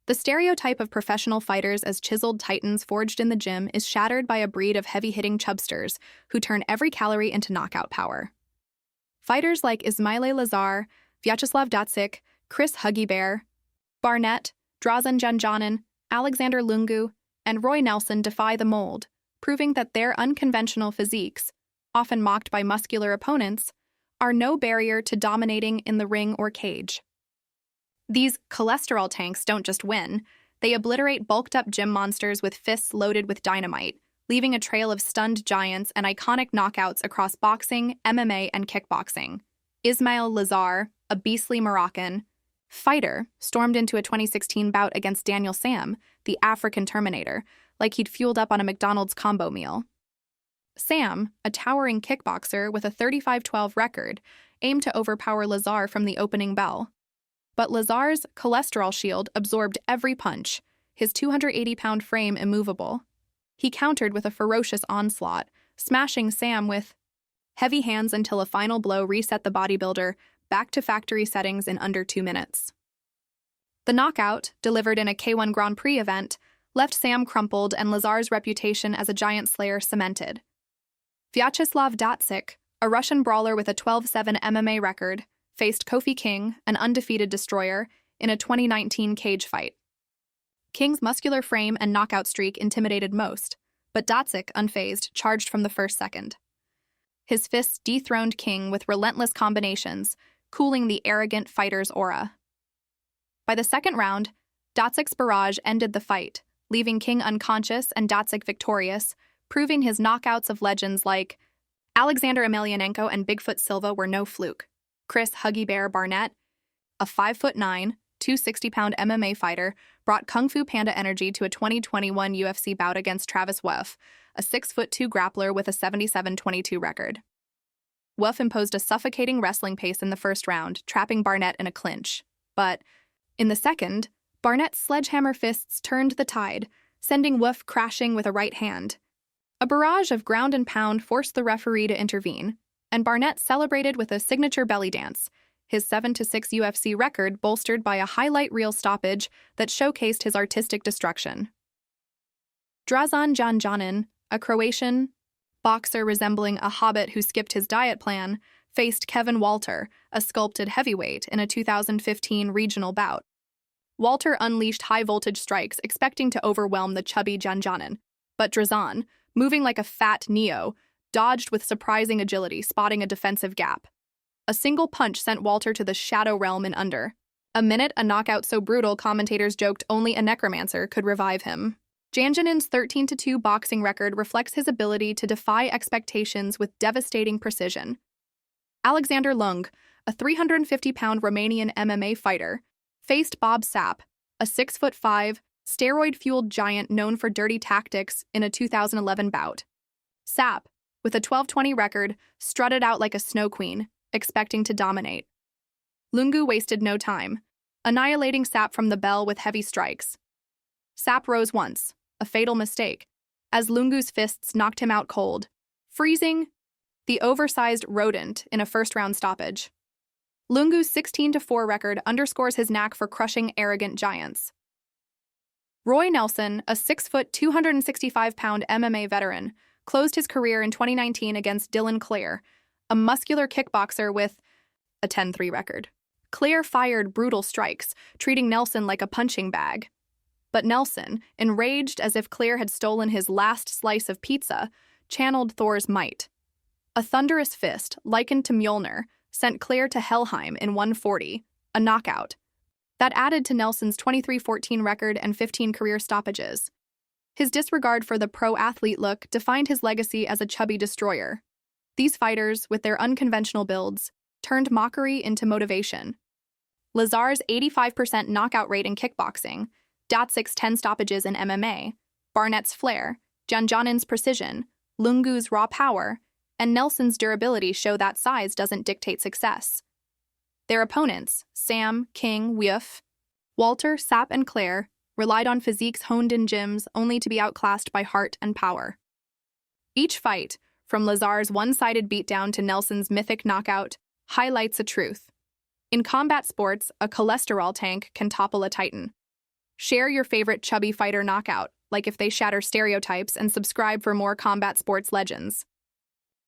The stereotype of professional fighters as chiseled titans forged in the gym is shattered by a breed of heavy-hitting chubsters who turn every calorie into knockout power. Fighters like Ismaile Lazar, Vyacheslav Datsik, Huggy Bear, Barnett, Drazan Janjanin, Alexander Lungu, and Roy Nelson defy the mold, proving that their unconventional physiques, often mocked by muscular opponents, are no barrier to dominating in the ring or cage. These cholesterol tanks don't just win, they obliterate bulked-up gym monsters with fists loaded with dynamite, leaving a trail of stunned giants and iconic knockouts across boxing, MMA, and kickboxing. Ismaile Lazar, a beastly Moroccan fighter, stormed into a 2016 bout against Daniel Sam, the African Terminator, like he'd fueled up on a McDonald's combo meal. Sam, a towering kickboxer with a 35-12 record, aimed to overpower Lazar from the opening bell. But Lazar's cholesterol shield absorbed every punch, his 280-pound frame immovable. He countered with a ferocious onslaught, smashing Sam with heavy hands until a final blow reset the bodybuilder back to factory settings in under 2 minutes. The knockout, delivered in a K1 Grand Prix event, left Sam crumpled and Lazar's reputation as a giant slayer cemented. Vyacheslav Datsik, a Russian brawler with a 12-7 MMA record, faced Kofi King, an undefeated destroyer, in a 2019 cage fight. King's muscular frame and knockout streak intimidated most, but Datsik, unfazed, charged from the first second. His fists dethroned King with relentless combinations, cooling the arrogant fighter's aura. By the second round, Datsik's barrage ended the fight, leaving King unconscious and Datsik victorious, proving his knockouts of legends like Alexander Emelianenko and Bigfoot Silva were no fluke. Huggy Bear Barnett, a 5'9", 260-pound MMA fighter, brought Kung Fu Panda energy to a 2021 UFC bout against Travis Wolff, a 6'2" grappler with a 77-22 record. Wolff imposed a suffocating wrestling pace in the first round, trapping Barnett in a clinch. But in the second, Barnett's sledgehammer fists turned the tide, sending Wolff crashing with a right hand. A barrage of ground and pound forced the referee to intervene, and Barnett celebrated with a signature belly dance, his 7-6 UFC record bolstered by a highlight reel stoppage that showcased his artistic destruction. Drazan Janjanin, a Croatian boxer resembling a hobbit who skipped his diet plan, faced Kevin Walter, a sculpted heavyweight, in a 2015 regional bout. Walter unleashed high-voltage strikes, expecting to overwhelm the chubby Janjanin, but Drazan, moving like a fat Neo, dodged with surprising agility, spotting a defensive gap. A single punch sent Walter to the shadow realm in under a minute, a knockout so brutal commentators joked only a necromancer could revive him. Janjanin's 13-2 boxing record reflects his ability to defy expectations with devastating precision. Alexander Lungu, a 350-pound Romanian MMA fighter, faced Bob Sapp, a 6'5", steroid-fueled giant known for dirty tactics, in a 2011 bout. Sapp, with a 12-20 record, strutted out like a snow queen, expecting to dominate. Lungu wasted no time, annihilating Sapp from the bell with heavy strikes. Sapp rose once, a fatal mistake, as Lungu's fists knocked him out cold, freezing the oversized rodent in a first-round stoppage. Lungu's 16-4 record underscores his knack for crushing arrogant giants. Roy Nelson, a 6', 265-pound MMA veteran, closed his career in 2019 against Dylan Clare, a muscular kickboxer with a 10-3 record. Clare fired brutal strikes, treating Nelson like a punching bag. But Nelson, enraged as if Clare had stolen his last slice of pizza, channeled Thor's might. A thunderous fist, likened to Mjolnir, sent Clare to Helheim in 140, a knockout. That added to Nelson's 23-14 record and 15 career stoppages. His disregard for the pro-athlete look defined his legacy as a chubby destroyer. These fighters, with their unconventional builds, turned mockery into motivation. Lazar's 85% knockout rate in kickboxing, Datsik's 10 stoppages in MMA, Barnett's flair, Janjanin's precision, Lungu's raw power, and Nelson's durability show that size doesn't dictate success. Their opponents, Sam, King, Wolff, Walter, Sapp, and Clare, relied on physiques honed in gyms only to be outclassed by heart and power. Each fight, from Lazar's one-sided beatdown to Nelson's mythic knockout, highlights a truth. In combat sports, a cholesterol tank can topple a titan. Share your favorite chubby fighter knockout, like if they shatter stereotypes, and subscribe for more combat sports legends.